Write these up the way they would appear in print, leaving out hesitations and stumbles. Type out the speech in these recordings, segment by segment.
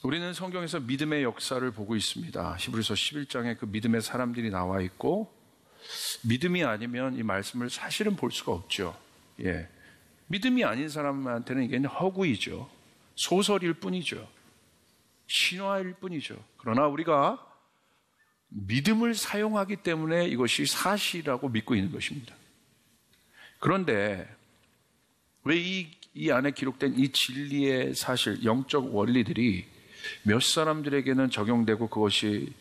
우리는 성경에서 믿음의 역사를 보고 있습니다. 히브리서 11장에 그 믿음의 사람들이 나와 있고, 믿음이 아니면 이 말씀을 사실은 볼 수가 없죠. 믿음이 아닌 사람한테는 이게 허구이죠. 소설일 뿐이죠. 신화일 뿐이죠. 그러나 우리가 믿음을 사용하기 때문에 이것이 사실이라고 믿고 있는 것입니다. 그런데 왜 이 안에 기록된 이 진리의 사실, 영적 원리들이 몇 사람들에게는 적용되고 그것이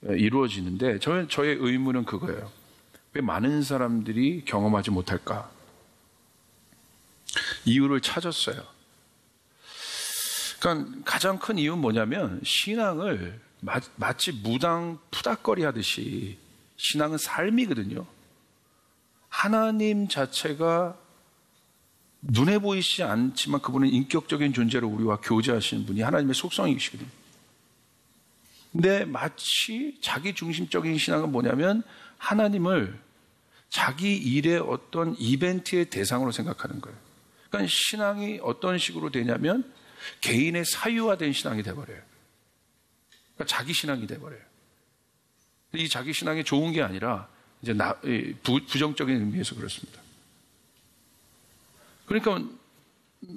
이루어지는데, 저의 의문은 그거예요. 왜 많은 사람들이 경험하지 못할까? 이유를 찾았어요. 그러니까 가장 큰 이유는 뭐냐면, 신앙을 마치 무당 푸닥거리 하듯이, 신앙은 삶이거든요. 하나님 자체가 눈에 보이지 않지만 그분은 인격적인 존재로 우리와 교제하시는 분이 하나님의 속성이시거든요. 근데 마치 자기 중심적인 신앙은 뭐냐면, 하나님을 자기 일의 어떤 이벤트의 대상으로 생각하는 거예요. 그러니까 신앙이 어떤 식으로 되냐면 개인의 사유화된 신앙이 돼버려요. 그러니까 자기 신앙이 돼버려요. 이 자기 신앙이 좋은 게 아니라 이제 부정적인 의미에서 그렇습니다. 그러니까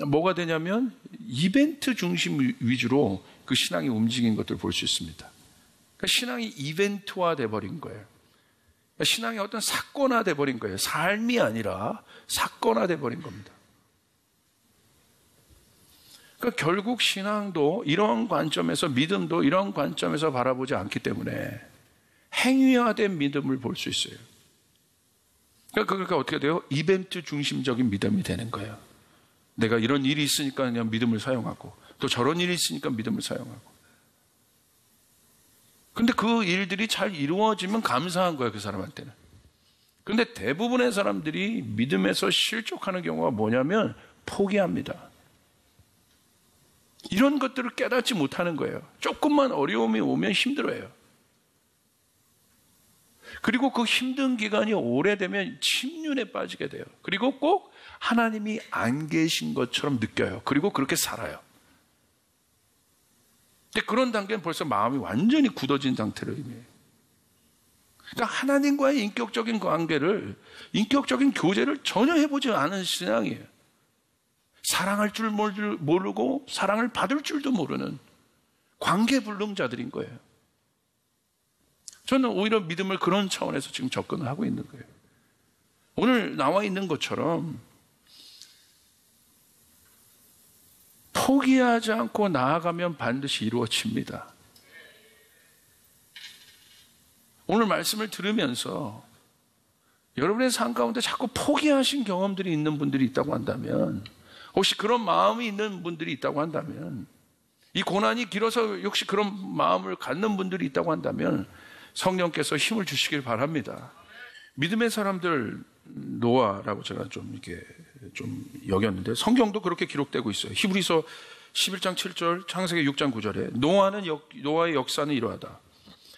뭐가 되냐면 이벤트 중심 위주로 그 신앙이 움직인 것들을 볼 수 있습니다. 그러니까 신앙이 이벤트화 돼버린 거예요. 그러니까 신앙이 어떤 사건화 돼버린 거예요. 삶이 아니라 사건화 돼버린 겁니다. 그러니까 결국 신앙도 이런 관점에서, 믿음도 이런 관점에서 바라보지 않기 때문에 행위화된 믿음을 볼 수 있어요. 그러니까 어떻게 돼요? 이벤트 중심적인 믿음이 되는 거예요. 내가 이런 일이 있으니까 그냥 믿음을 사용하고, 또 저런 일이 있으니까 믿음을 사용하고. 근데 그 일들이 잘 이루어지면 감사한 거예요, 그 사람한테는. 근데 대부분의 사람들이 믿음에서 실족하는 경우가 뭐냐면 포기합니다. 이런 것들을 깨닫지 못하는 거예요. 조금만 어려움이 오면 힘들어요. 그리고 그 힘든 기간이 오래되면 침륜에 빠지게 돼요. 그리고 꼭 하나님이 안 계신 것처럼 느껴요. 그리고 그렇게 살아요. 근데 그런 단계는 벌써 마음이 완전히 굳어진 상태를 의미해요. 그러니까 하나님과의 인격적인 관계를, 인격적인 교제를 전혀 해보지 않은 신앙이에요. 사랑할 줄 모르고 사랑을 받을 줄도 모르는 관계불능자들인 거예요. 저는 오히려 믿음을 그런 차원에서 지금 접근을 하고 있는 거예요. 오늘 나와 있는 것처럼 포기하지 않고 나아가면 반드시 이루어집니다. 오늘 말씀을 들으면서 여러분의 삶 가운데 자꾸 포기하신 경험들이 있는 분들이 있다고 한다면, 혹시 그런 마음이 있는 분들이 있다고 한다면, 이 고난이 길어서 역시 그런 마음을 갖는 분들이 있다고 한다면 성령께서 힘을 주시길 바랍니다. 믿음의 사람들, 노아라고 제가 좀 여겼는데, 성경도 그렇게 기록되고 있어요. 히브리서 11장 7절, 창세기 6장 9절에 노아의 역사는 이러하다.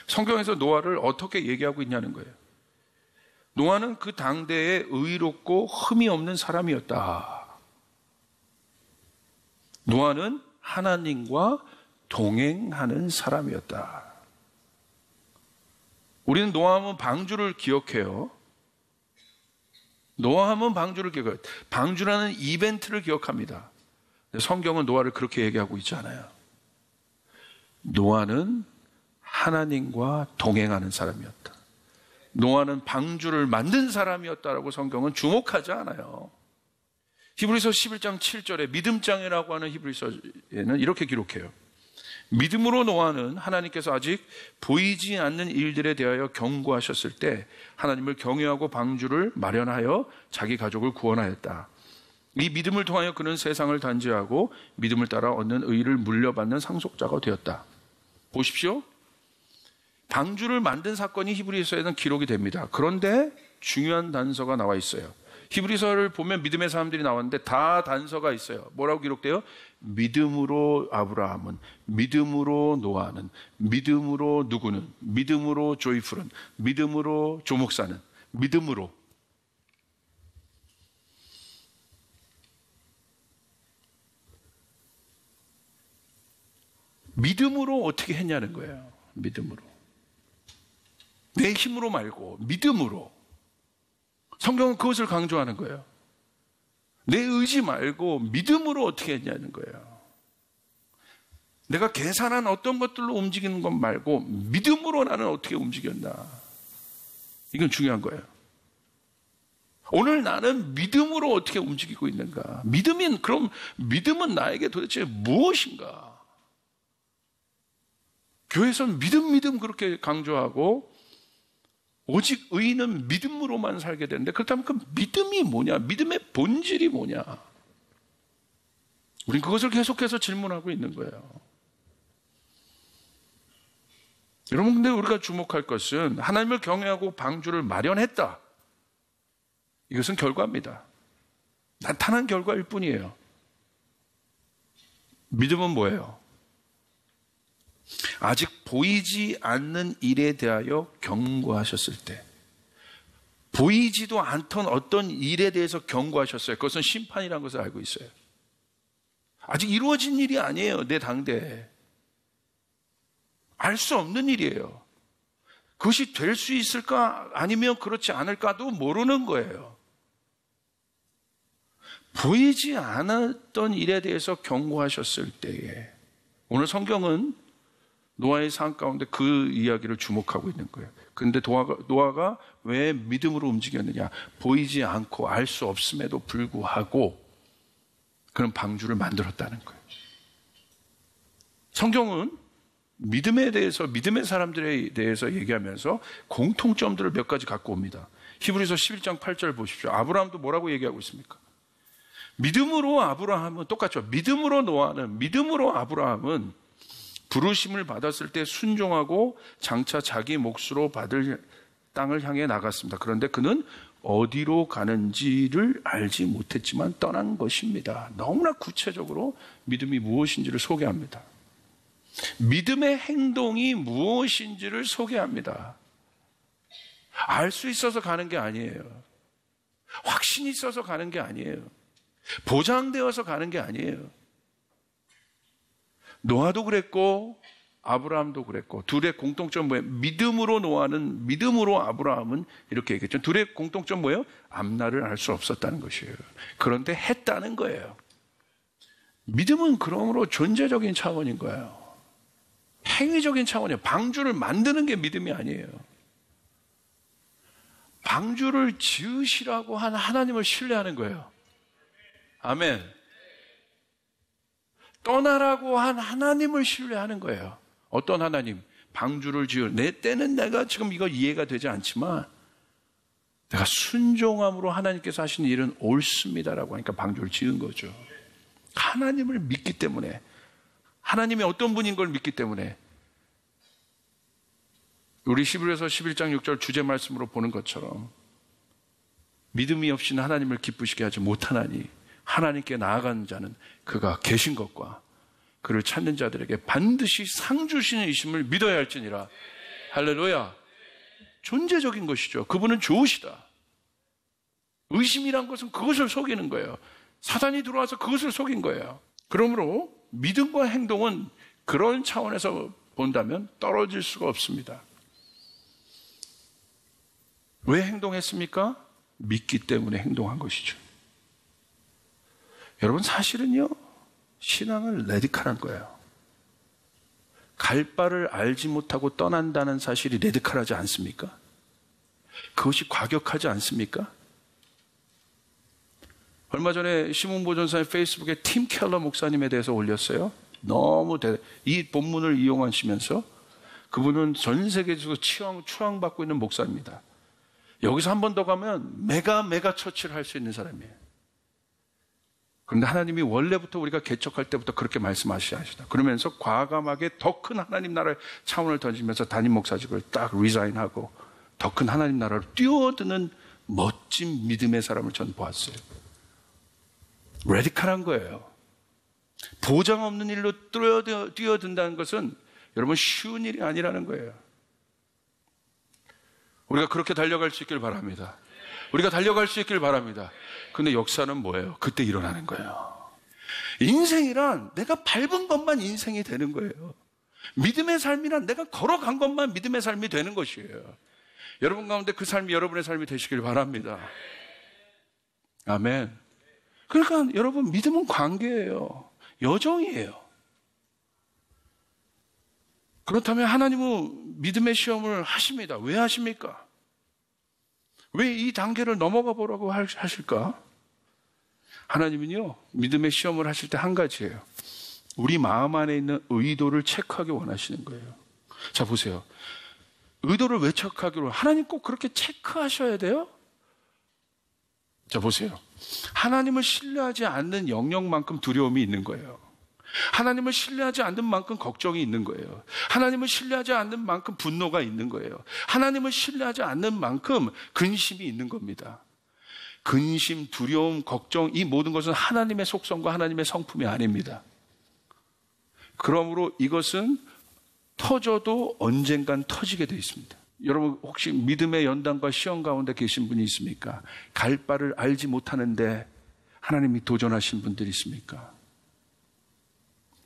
성경에서 노아를 어떻게 얘기하고 있냐는 거예요. 노아는 그 당대에 의롭고 흠이 없는 사람이었다. 노아는 하나님과 동행하는 사람이었다. 우리는 노아하면 방주를 기억해요. 노아하면 방주를 기억해요. 방주라는 이벤트를 기억합니다. 성경은 노아를 그렇게 얘기하고 있지 않아요. 노아는 하나님과 동행하는 사람이었다. 노아는 방주를 만든 사람이었다라고 성경은 주목하지 않아요. 히브리서 11장 7절에 믿음장이라고 하는 히브리서에는 이렇게 기록해요. 믿음으로 노아는 하나님께서 아직 보이지 않는 일들에 대하여 경고하셨을 때 하나님을 경외하고 방주를 마련하여 자기 가족을 구원하였다. 이 믿음을 통하여 그는 세상을 단죄하고 믿음을 따라 얻는 의를 물려받는 상속자가 되었다. 보십시오. 방주를 만든 사건이 히브리서에는 기록이 됩니다. 그런데 중요한 단서가 나와 있어요. 히브리서를 보면 믿음의 사람들이 나왔는데 다 단서가 있어요. 뭐라고 기록돼요? 믿음으로 아브라함은, 믿음으로 노아는, 믿음으로 누구는, 믿음으로 조이풀은, 믿음으로 조목사는, 믿음으로. 믿음으로 어떻게 했냐는 거예요. 믿음으로. 내 힘으로 말고 믿음으로. 성경은 그것을 강조하는 거예요. 내 의지 말고 믿음으로 어떻게 했냐는 거예요. 내가 계산한 어떤 것들로 움직이는 것 말고 믿음으로 나는 어떻게 움직였나. 이건 중요한 거예요. 오늘 나는 믿음으로 어떻게 움직이고 있는가. 그럼 믿음은 나에게 도대체 무엇인가? 교회에서는 믿음 그렇게 강조하고 오직 의인은 믿음으로만 살게 되는데 그렇다면 그 믿음이 뭐냐? 믿음의 본질이 뭐냐? 우린 그것을 계속해서 질문하고 있는 거예요. 여러분, 근데 우리가 주목할 것은 하나님을 경외하고 방주를 마련했다. 이것은 결과입니다. 나타난 결과일 뿐이에요. 믿음은 뭐예요? 아직 보이지 않는 일에 대하여 경고하셨을 때, 보이지도 않던 어떤 일에 대해서 경고하셨어요. 그것은 심판이라는 것을 알고 있어요. 아직 이루어진 일이 아니에요. 내 당대에. 알 수 없는 일이에요. 그것이 될 수 있을까 아니면 그렇지 않을까도 모르는 거예요. 보이지 않았던 일에 대해서 경고하셨을 때에 오늘 성경은 노아의 삶 가운데 그 이야기를 주목하고 있는 거예요. 그런데 노아가 왜 믿음으로 움직였느냐? 보이지 않고 알 수 없음에도 불구하고 그런 방주를 만들었다는 거예요. 성경은 믿음에 대해서, 믿음의 사람들에 대해서 얘기하면서 공통점들을 몇 가지 갖고 옵니다. 히브리서 11장 8절 보십시오. 아브라함도 뭐라고 얘기하고 있습니까? 믿음으로 아브라함은 똑같죠. 믿음으로 노아는, 믿음으로 아브라함은 부르심을 받았을 때 순종하고 장차 자기 몫으로 받을 땅을 향해 나갔습니다. 그런데 그는 어디로 가는지를 알지 못했지만 떠난 것입니다. 너무나 구체적으로 믿음이 무엇인지를 소개합니다. 믿음의 행동이 무엇인지를 소개합니다. 알 수 있어서 가는 게 아니에요. 확신이 있어서 가는 게 아니에요. 보장되어서 가는 게 아니에요. 노아도 그랬고 아브라함도 그랬고 둘의 공통점 뭐예요? 믿음으로 노아는, 믿음으로 아브라함은 이렇게 얘기했죠. 둘의 공통점 뭐예요? 앞날을 알 수 없었다는 것이에요. 그런데 했다는 거예요. 믿음은 그러므로 존재적인 차원인 거예요. 행위적인 차원이에요. 방주를 만드는 게 믿음이 아니에요. 방주를 지으시라고 한 하나님을 신뢰하는 거예요. 아멘. 떠나라고 한 하나님을 신뢰하는 거예요. 어떤 하나님? 방주를 내 때는 내가 지금 이거 이해가 되지 않지만 내가 순종함으로 하나님께서 하신 일은 옳습니다라고 하니까 방주를 지은 거죠. 하나님을 믿기 때문에, 하나님이 어떤 분인 걸 믿기 때문에. 우리 히브리서 11장 6절 주제 말씀으로 보는 것처럼 믿음이 없이는 하나님을 기쁘시게 하지 못하나니 하나님께 나아가는 자는 그가 계신 것과 그를 찾는 자들에게 반드시 상 주시는 이심을 믿어야 할지니라. 할렐루야. 존재적인 것이죠. 그분은 좋으시다. 의심이란 것은 그것을 속이는 거예요. 사단이 들어와서 그것을 속인 거예요. 그러므로 믿음과 행동은 그런 차원에서 본다면 떨어질 수가 없습니다. 왜 행동했습니까? 믿기 때문에 행동한 것이죠. 여러분, 사실은요, 신앙은 레디칼한 거예요. 갈 바를 알지 못하고 떠난다는 사실이 레디칼하지 않습니까? 그것이 과격하지 않습니까? 얼마 전에 신문보전사의 페이스북에 팀 켈러 목사님에 대해서 올렸어요. 이 본문을 이용하시면서 그분은 전 세계에서 추앙받고 있는 목사입니다. 여기서 한 번 더 가면 메가 처치를 할 수 있는 사람이에요. 그런데 하나님이 원래부터 우리가 개척할 때부터 그렇게 말씀하시다. 그러면서 과감하게 더 큰 하나님 나라의 차원을 던지면서 담임 목사직을 딱 리자인하고 더 큰 하나님 나라로 뛰어드는 멋진 믿음의 사람을 전 보았어요. 레디칼한 거예요. 보장 없는 일로 뛰어든다는 것은 여러분 쉬운 일이 아니라는 거예요. 우리가 그렇게 달려갈 수 있길 바랍니다. 우리가 달려갈 수 있길 바랍니다. 근데 역사는 뭐예요? 그때 일어나는 거예요. 인생이란 내가 밟은 것만 인생이 되는 거예요. 믿음의 삶이란 내가 걸어간 것만 믿음의 삶이 되는 것이에요. 여러분 가운데 그 삶이 여러분의 삶이 되시길 바랍니다. 아멘. 그러니까 여러분, 믿음은 관계예요. 여정이에요. 그렇다면 하나님은 믿음의 시험을 하십니다. 왜 하십니까? 왜 이 단계를 넘어가 보라고 하실까? 하나님은요, 믿음의 시험을 하실 때 한 가지예요. 우리 마음 안에 있는 의도를 체크하기 원하시는 거예요. 자, 보세요. 의도를 왜 체크하기로? 하나님 꼭 그렇게 체크하셔야 돼요? 자, 보세요. 하나님을 신뢰하지 않는 영역만큼 두려움이 있는 거예요. 하나님을 신뢰하지 않는 만큼 걱정이 있는 거예요. 하나님을 신뢰하지 않는 만큼 분노가 있는 거예요. 하나님을 신뢰하지 않는 만큼 근심이 있는 겁니다. 근심, 두려움, 걱정, 이 모든 것은 하나님의 속성과 하나님의 성품이 아닙니다. 그러므로 이것은 터져도 언젠간 터지게 되어 있습니다. 여러분, 혹시 믿음의 연단과 시험 가운데 계신 분이 있습니까? 갈 바를 알지 못하는데 하나님이 도전하신 분들이 있습니까?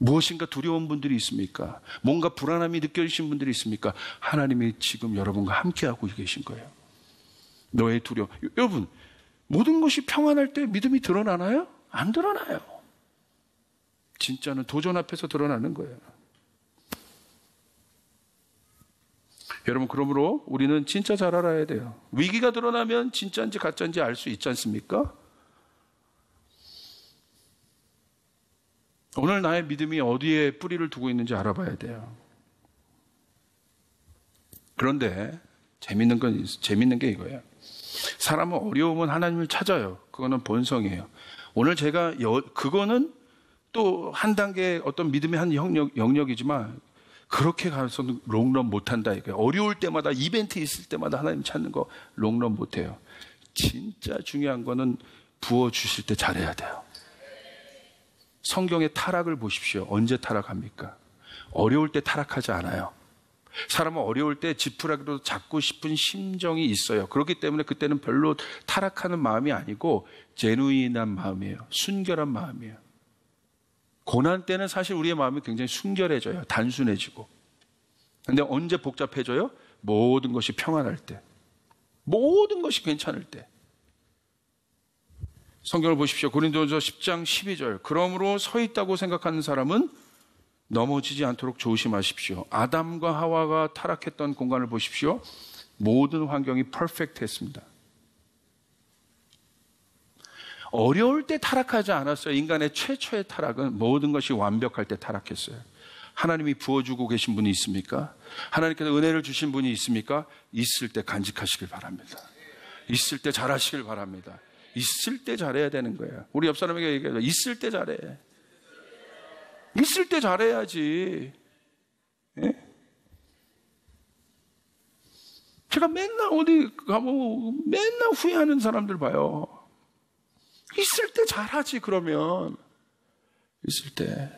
무엇인가 두려운 분들이 있습니까? 뭔가 불안함이 느껴지신 분들이 있습니까? 하나님이 지금 여러분과 함께하고 계신 거예요. 너의 두려움. 여러분, 모든 것이 평안할 때 믿음이 드러나나요? 안 드러나요. 진짜는 도전 앞에서 드러나는 거예요. 여러분, 그러므로 우리는 진짜 잘 알아야 돼요. 위기가 드러나면 진짜인지 가짜인지 알 수 있지 않습니까? 오늘 나의 믿음이 어디에 뿌리를 두고 있는지 알아봐야 돼요. 그런데 재밌는 게 이거예요. 사람은 어려우면 하나님을 찾아요. 그거는 본성이에요. 오늘 제가 그거는 또 한 단계 어떤 믿음의 한 영역이지만 그렇게 가서는 롱런 못한다 이거예요. 어려울 때마다 이벤트 있을 때마다 하나님 찾는 거 롱런 못해요. 진짜 중요한 거는 부어주실 때 잘해야 돼요. 성경의 타락을 보십시오. 언제 타락합니까? 어려울 때 타락하지 않아요. 사람은 어려울 때 지푸라기로 잡고 싶은 심정이 있어요. 그렇기 때문에 그때는 별로 타락하는 마음이 아니고 제누인한 마음이에요. 순결한 마음이에요. 고난 때는 사실 우리의 마음이 굉장히 순결해져요. 단순해지고. 근데 언제 복잡해져요? 모든 것이 평안할 때. 모든 것이 괜찮을 때. 성경을 보십시오. 고린도전서 10장 12절. 그러므로 서 있다고 생각하는 사람은 넘어지지 않도록 조심하십시오. 아담과 하와가 타락했던 공간을 보십시오. 모든 환경이 퍼펙트했습니다. 어려울 때 타락하지 않았어요. 인간의 최초의 타락은 모든 것이 완벽할 때 타락했어요. 하나님이 부어주고 계신 분이 있습니까? 하나님께서 은혜를 주신 분이 있습니까? 있을 때 간직하시길 바랍니다. 있을 때 잘하시길 바랍니다. 있을 때 잘해야 되는 거예요. 우리 옆 사람에게 얘기해요. 있을 때 잘해. 있을 때 잘해야지. 예? 제가 맨날 어디 가면 맨날 후회하는 사람들 봐요. 있을 때 잘하지. 그러면 있을 때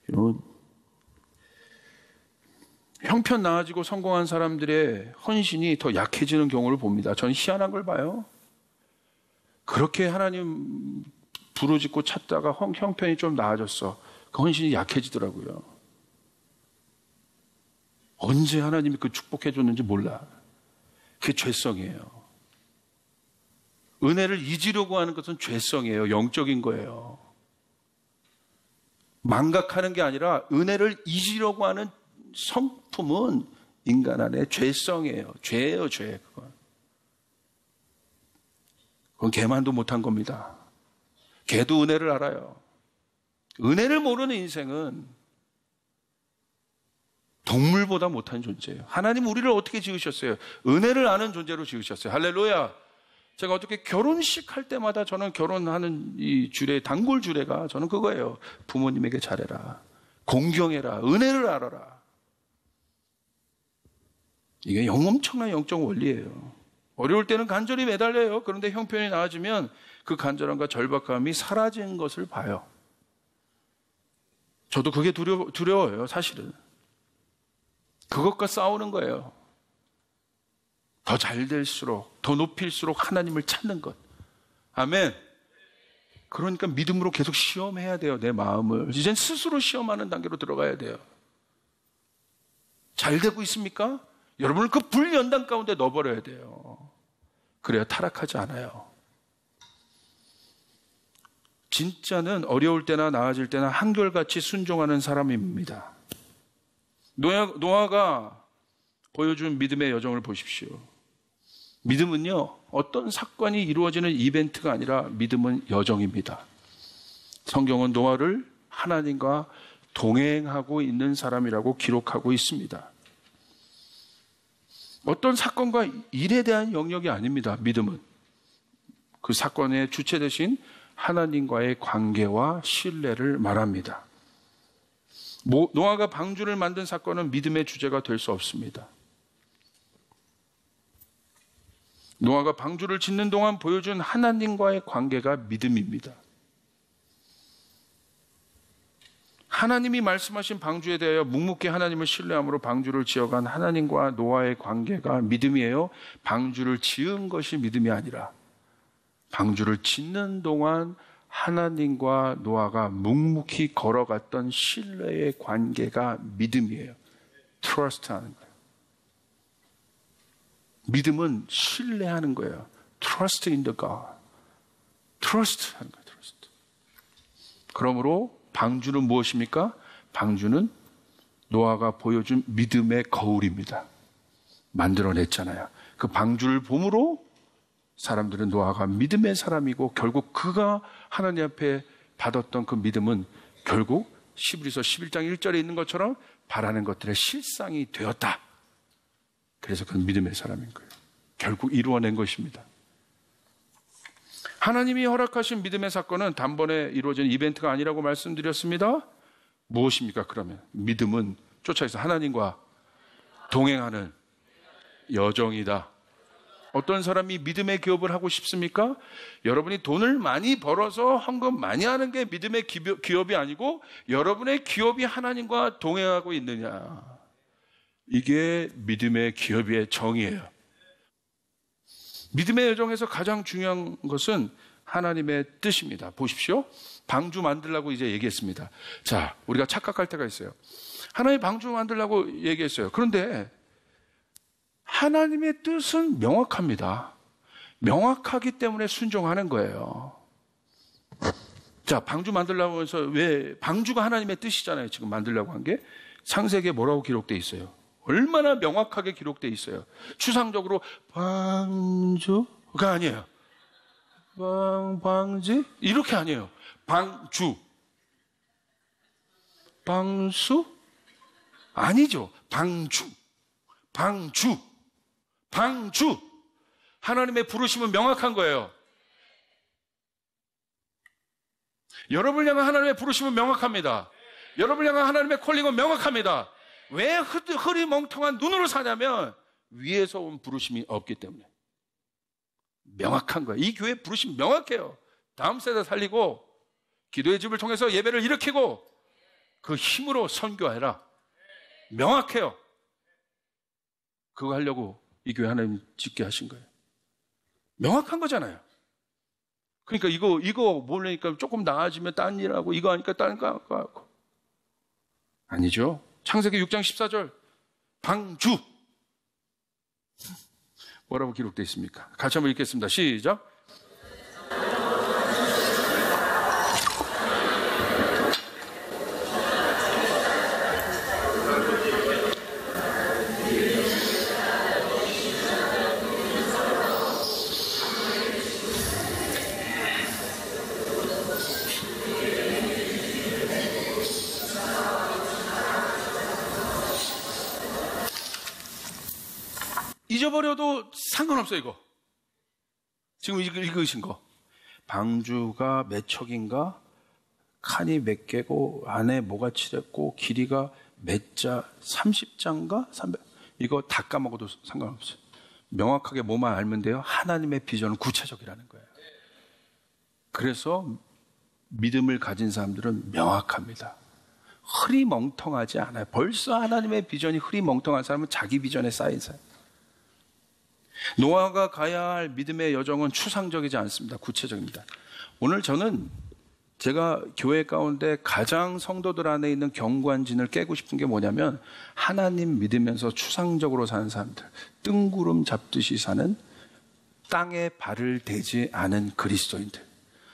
이런 형편 나아지고 성공한 사람들의 헌신이 더 약해지는 경우를 봅니다. 저는 희한한 걸 봐요. 그렇게 하나님 부르짖고 찾다가 형편이 좀 나아졌어. 그 헌신이 약해지더라고요. 언제 하나님이 그 축복해 줬는지 몰라. 그게 죄성이에요. 은혜를 잊으려고 하는 것은 죄성이에요. 영적인 거예요. 망각하는 게 아니라 은혜를 잊으려고 하는 성품은 인간 안에 죄성이에요. 죄예요, 죄. 그건 개만도 못한 겁니다. 개도 은혜를 알아요. 은혜를 모르는 인생은 동물보다 못한 존재예요. 하나님 우리를 어떻게 지으셨어요? 은혜를 아는 존재로 지으셨어요. 할렐루야. 제가 어떻게 결혼식 할 때마다 저는 결혼하는 이 주례, 단골 주례가 저는 그거예요. 부모님에게 잘해라. 공경해라. 은혜를 알아라. 이게 엄청난 영적 원리예요. 어려울 때는 간절히 매달려요. 그런데 형편이 나아지면 그 간절함과 절박감이 사라진 것을 봐요. 저도 그게 두려워요, 사실은. 그것과 싸우는 거예요. 더 잘 될수록, 더 높일수록 하나님을 찾는 것. 아멘. 그러니까 믿음으로 계속 시험해야 돼요, 내 마음을. 이젠 스스로 시험하는 단계로 들어가야 돼요. 잘 되고 있습니까? 여러분을 그 불연단 가운데 넣어버려야 돼요. 그래야 타락하지 않아요. 진짜는 어려울 때나 나아질 때나 한결같이 순종하는 사람입니다. 노아가 보여준 믿음의 여정을 보십시오. 믿음은요, 어떤 사건이 이루어지는 이벤트가 아니라 믿음은 여정입니다. 성경은 노아를 하나님과 동행하고 있는 사람이라고 기록하고 있습니다. 어떤 사건과 일에 대한 영역이 아닙니다. 믿음은 그 사건의 주체 되신 하나님과의 관계와 신뢰를 말합니다. 노아가 방주를 만든 사건은 믿음의 주제가 될 수 없습니다. 노아가 방주를 짓는 동안 보여준 하나님과의 관계가 믿음입니다. 하나님이 말씀하신 방주에 대하여 묵묵히 하나님을 신뢰함으로 방주를 지어간 하나님과 노아의 관계가 믿음이에요. 방주를 지은 것이 믿음이 아니라 방주를 짓는 동안 하나님과 노아가 묵묵히 걸어갔던 신뢰의 관계가 믿음이에요. 트러스트 하는 거예요. 믿음은 신뢰하는 거예요. Trust in the God. Trust 하는 거예요. Trust. 그러므로 방주는 무엇입니까? 방주는 노아가 보여준 믿음의 거울입니다. 만들어냈잖아요. 그 방주를 봄으로 사람들은 노아가 믿음의 사람이고 결국 그가 하나님 앞에 받았던 그 믿음은 결국 히브리서 11장 1절에 있는 것처럼 바라는 것들의 실상이 되었다. 그래서 그는 믿음의 사람인 거예요. 결국 이루어낸 것입니다. 하나님이 허락하신 믿음의 사건은 단번에 이루어진 이벤트가 아니라고 말씀드렸습니다. 무엇입니까? 그러면 믿음은 쫓아서 하나님과 동행하는 여정이다. 어떤 사람이 믿음의 기업을 하고 싶습니까? 여러분이 돈을 많이 벌어서 헌금 많이 하는 게 믿음의 기업이 아니고 여러분의 기업이 하나님과 동행하고 있느냐. 이게 믿음의 기업의 정의예요. 믿음의 여정에서 가장 중요한 것은 하나님의 뜻입니다. 보십시오. 방주 만들라고 이제 얘기했습니다. 자, 우리가 착각할 때가 있어요. 하나님 방주 만들라고 얘기했어요. 그런데 하나님의 뜻은 명확합니다. 명확하기 때문에 순종하는 거예요. 자, 방주 만들라고 해서 왜 방주가 하나님의 뜻이잖아요. 지금 만들려고 한 게 창세기에 뭐라고 기록되어 있어요? 얼마나 명확하게 기록되어 있어요. 추상적으로 방주가 아니에요. 방지 이렇게 아니에요. 방주 방수 아니죠. 방주 하나님의 부르심은 명확한 거예요. 여러분을 향한 하나님의 부르심은 명확합니다. 여러분을 향한 하나님의 콜링은 명확합니다. 왜 흐리멍텅한 눈으로 사냐면 위에서 온 부르심이 없기 때문에. 명확한 거예요. 이 교회 부르심 명확해요. 다음 세대 살리고 기도의 집을 통해서 예배를 일으키고 그 힘으로 선교해라. 명확해요. 그거 하려고 이 교회 하나님 짓게 하신 거예요. 명확한 거잖아요. 그러니까 이거 모르니까 조금 나아지면 딴 일하고 이거 하니까 딴 거 하고. 아니죠. 창세기 6장 14절 방주 뭐라고 기록되어 있습니까? 같이 한번 읽겠습니다. 시작. 잊어버려도 상관없어요. 이거 지금 읽으신 거 방주가 몇 척인가, 칸이 몇 개고, 안에 뭐가 칠했고, 길이가 몇 자, 30자인가 300, 이거 다 까먹어도 상관없어요. 명확하게 뭐만 알면 돼요. 하나님의 비전은 구체적이라는 거예요. 그래서 믿음을 가진 사람들은 명확합니다. 흐리멍텅하지 않아요. 벌써 하나님의 비전이 흐리멍텅한 사람은 자기 비전에 쌓인 사람. 노아가 가야 할 믿음의 여정은 추상적이지 않습니다. 구체적입니다. 오늘 저는 제가 교회 가운데 가장 성도들 안에 있는 경관진을 깨고 싶은 게 뭐냐면 하나님 믿으면서 추상적으로 사는 사람들, 뜬구름 잡듯이 사는 땅에 발을 대지 않은 그리스도인들.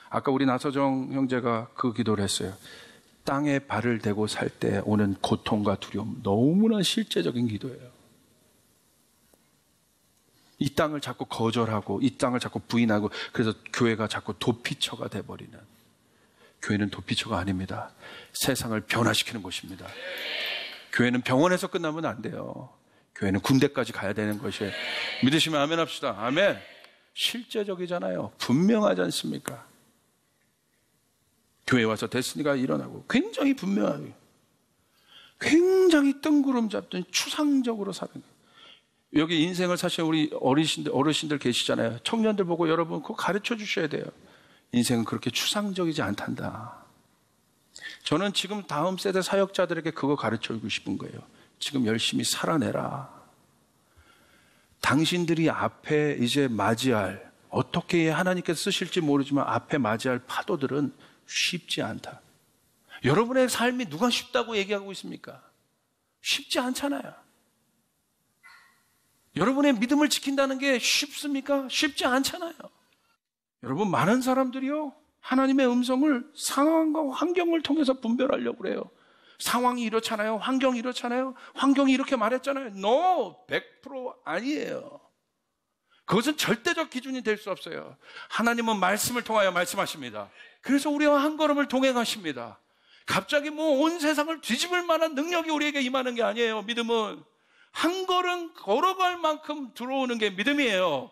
아까 우리 나서정 형제가 그 기도를 했어요. 땅에 발을 대고 살 때 오는 고통과 두려움, 너무나 실제적인 기도예요. 이 땅을 자꾸 거절하고 이 땅을 자꾸 부인하고 그래서 교회가 자꾸 도피처가 돼버리는, 교회는 도피처가 아닙니다. 세상을 변화시키는 곳입니다. 교회는 병원에서 끝나면 안 돼요. 교회는 군대까지 가야 되는 것이에요. 믿으시면 아멘 합시다. 아멘. 실제적이잖아요. 분명하지 않습니까? 교회 와서 데스니가 일어나고 굉장히 분명하게, 굉장히 뜬구름 잡던 추상적으로 사는 거예요. 여기 인생을 사실 우리 어르신들 계시잖아요. 청년들 보고 여러분 그거 가르쳐 주셔야 돼요. 인생은 그렇게 추상적이지 않단다. 저는 지금 다음 세대 사역자들에게 그거 가르쳐 주고 싶은 거예요. 지금 열심히 살아내라. 당신들이 앞에 이제 맞이할, 어떻게 하나님께서 쓰실지 모르지만 앞에 맞이할 파도들은 쉽지 않다. 여러분의 삶이 누가 쉽다고 얘기하고 있습니까? 쉽지 않잖아요. 여러분의 믿음을 지킨다는 게 쉽습니까? 쉽지 않잖아요. 여러분, 많은 사람들이요, 하나님의 음성을 상황과 환경을 통해서 분별하려고 그래요. 상황이 이렇잖아요. 환경이 이렇잖아요. 환경이 이렇게 말했잖아요. No, 100% 아니에요. 그것은 절대적 기준이 될 수 없어요. 하나님은 말씀을 통하여 말씀하십니다. 그래서 우리와 한 걸음을 동행하십니다. 갑자기 온 세상을 뒤집을 만한 능력이 우리에게 임하는 게 아니에요. 믿음은 한 걸음 걸어갈 만큼 들어오는 게 믿음이에요.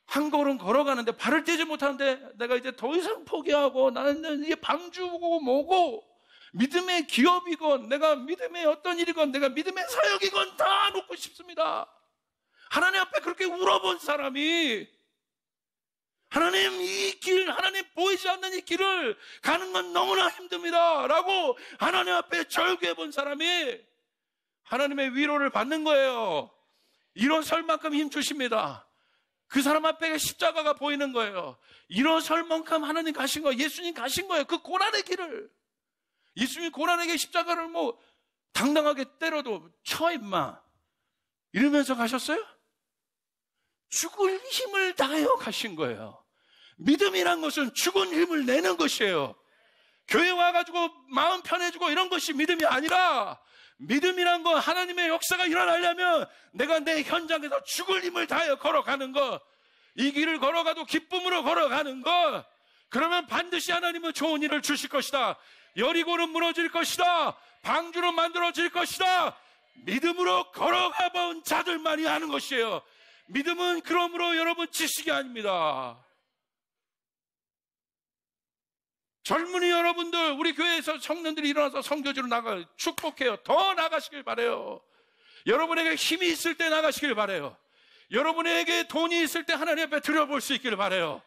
한 걸음 걸어가는데 발을 떼지 못하는데 내가 이제 더 이상 포기하고 나는 이게 방주고 뭐고 믿음의 기업이건 내가 믿음의 어떤 일이건 내가 믿음의 사역이건 다 놓고 싶습니다. 하나님 앞에 그렇게 울어본 사람이 하나님 이 길, 하나님 보이지 않는 이 길을 가는 건 너무나 힘듭니다 라고 하나님 앞에 절규해 본 사람이 하나님의 위로를 받는 거예요. 일어설 만큼 힘 주십니다. 그 사람 앞에 십자가가 보이는 거예요. 일어설 만큼 하나님 가신 거예요. 예수님 가신 거예요. 그 고난의 길을. 예수님 고난에게 십자가를 당당하게 때려도 쳐 임마 이러면서 가셨어요? 죽을 힘을 다하여 가신 거예요. 믿음이란 것은 죽은 힘을 내는 것이에요. 교회 와가지고 마음 편해지고 이런 것이 믿음이 아니라, 믿음이란 건 하나님의 역사가 일어나려면 내가 내 현장에서 죽을 힘을 다하여 걸어가는 것, 이 길을 걸어가도 기쁨으로 걸어가는 것, 그러면 반드시 하나님은 좋은 일을 주실 것이다. 여리고는 무너질 것이다. 방주는 만들어질 것이다. 믿음으로 걸어가 본 자들만이 하는 것이에요. 믿음은 그러므로 여러분 지식이 아닙니다. 젊은이 여러분들, 우리 교회에서 청년들이 일어나서 선교지로 나가 축복해요. 더 나가시길 바라요. 여러분에게 힘이 있을 때 나가시길 바라요. 여러분에게 돈이 있을 때 하나님 앞에 드려볼 수 있기를 바라요.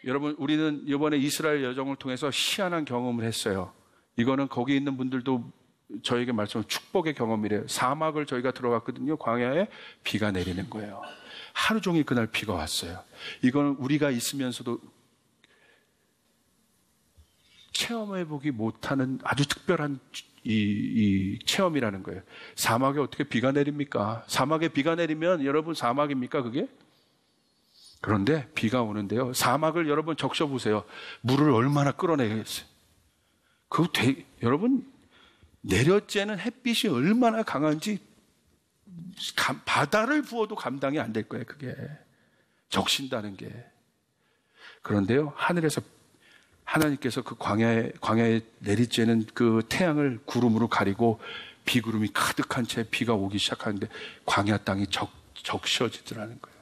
여러분, 우리는 이번에 이스라엘 여정을 통해서 희한한 경험을 했어요. 이거는 거기 있는 분들도 저에게 말씀은 축복의 경험이래요. 사막을 저희가 들어갔거든요. 광야에 비가 내리는 거예요. 하루 종일 그날 비가 왔어요. 이거는 우리가 있으면서도 체험해보기 못하는 아주 특별한 이 체험이라는 거예요. 사막에 어떻게 비가 내립니까? 사막에 비가 내리면 여러분 사막입니까 그게? 그런데 비가 오는데요. 사막을 여러분 적셔보세요. 물을 얼마나 끌어내겠어요. 여러분 내려쬐는 햇빛이 얼마나 강한지 바다를 부어도 감당이 안 될 거예요. 그게 적신다는 게. 그런데요, 하늘에서 하나님께서 그 광야에 내리쬐는 그 태양을 구름으로 가리고 비구름이 가득한 채 비가 오기 시작하는데 광야 땅이 적셔지더라는 거예요.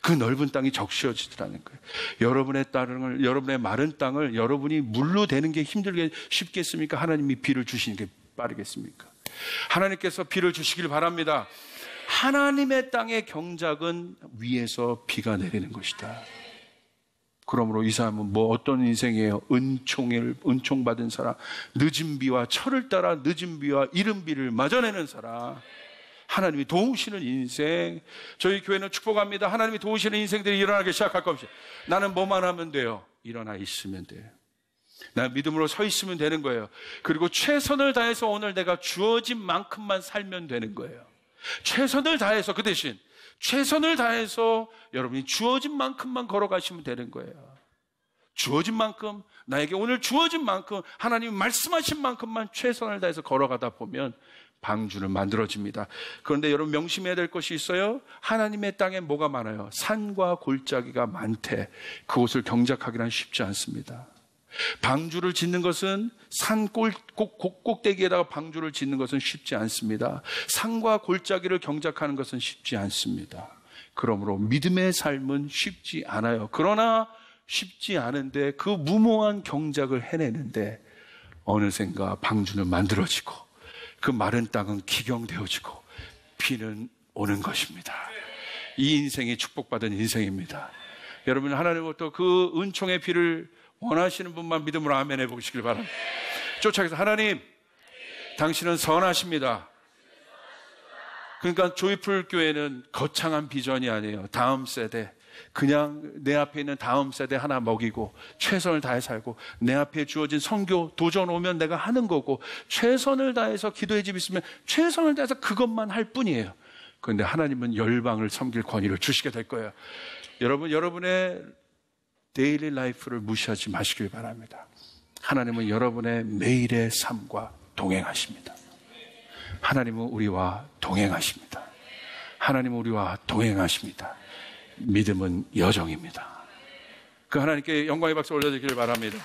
그 넓은 땅이 적셔지더라는 거예요. 여러분의 마른 땅을 여러분이 물로 대는 게 쉽겠습니까? 하나님이 비를 주시는 게 빠르겠습니까? 하나님께서 비를 주시길 바랍니다. 하나님의 땅의 경작은 위에서 비가 내리는 것이다. 그러므로 이 사람은 어떤 인생이에요? 은총받은 사람, 늦은 비와 철을 따라 늦은 비와 이른 비를 맞아내는 사람, 하나님이 도우시는 인생. 저희 교회는 축복합니다. 하나님이 도우시는 인생들이 일어나기 시작할 겁니다. 나는 뭐만 하면 돼요? 일어나 있으면 돼요. 나 믿음으로 서 있으면 되는 거예요. 그리고 최선을 다해서 오늘 내가 주어진 만큼만 살면 되는 거예요. 최선을 다해서, 그 대신 최선을 다해서 여러분이 주어진 만큼만 걸어가시면 되는 거예요. 주어진 만큼, 나에게 오늘 주어진 만큼, 하나님이 말씀하신 만큼만 최선을 다해서 걸어가다 보면 방주는 만들어집니다. 그런데 여러분 명심해야 될 것이 있어요. 하나님의 땅에 뭐가 많아요? 산과 골짜기가 많대. 그곳을 경작하기란 쉽지 않습니다. 방주를 짓는 것은 산 꼭대기에다가 방주를 짓는 것은 쉽지 않습니다. 산과 골짜기를 경작하는 것은 쉽지 않습니다. 그러므로 믿음의 삶은 쉽지 않아요. 그러나 쉽지 않은데 그 무모한 경작을 해내는데 어느샌가 방주는 만들어지고 그 마른 땅은 기경되어지고 비는 오는 것입니다. 이 인생이 축복받은 인생입니다. 여러분, 하나님부터 그 은총의 비를 원하시는 분만 믿음으로 아멘 해보시길 바랍니다. 쫓아가서 하나님, 당신은 선하십니다. 그러니까 조이풀 교회는 거창한 비전이 아니에요. 다음 세대, 그냥 내 앞에 있는 다음 세대 하나 먹이고 최선을 다해 살고, 내 앞에 주어진 선교 도전 오면 내가 하는 거고, 최선을 다해서 기도의 집 있으면 최선을 다해서 그것만 할 뿐이에요. 그런데 하나님은 열방을 섬길 권위를 주시게 될 거예요. 여러분, 여러분의 데일리 라이프를 무시하지 마시길 바랍니다. 하나님은 여러분의 매일의 삶과 동행하십니다. 하나님은 우리와 동행하십니다. 하나님은 우리와 동행하십니다. 믿음은 여정입니다. 그 하나님께 영광의 박수 올려드리길 바랍니다.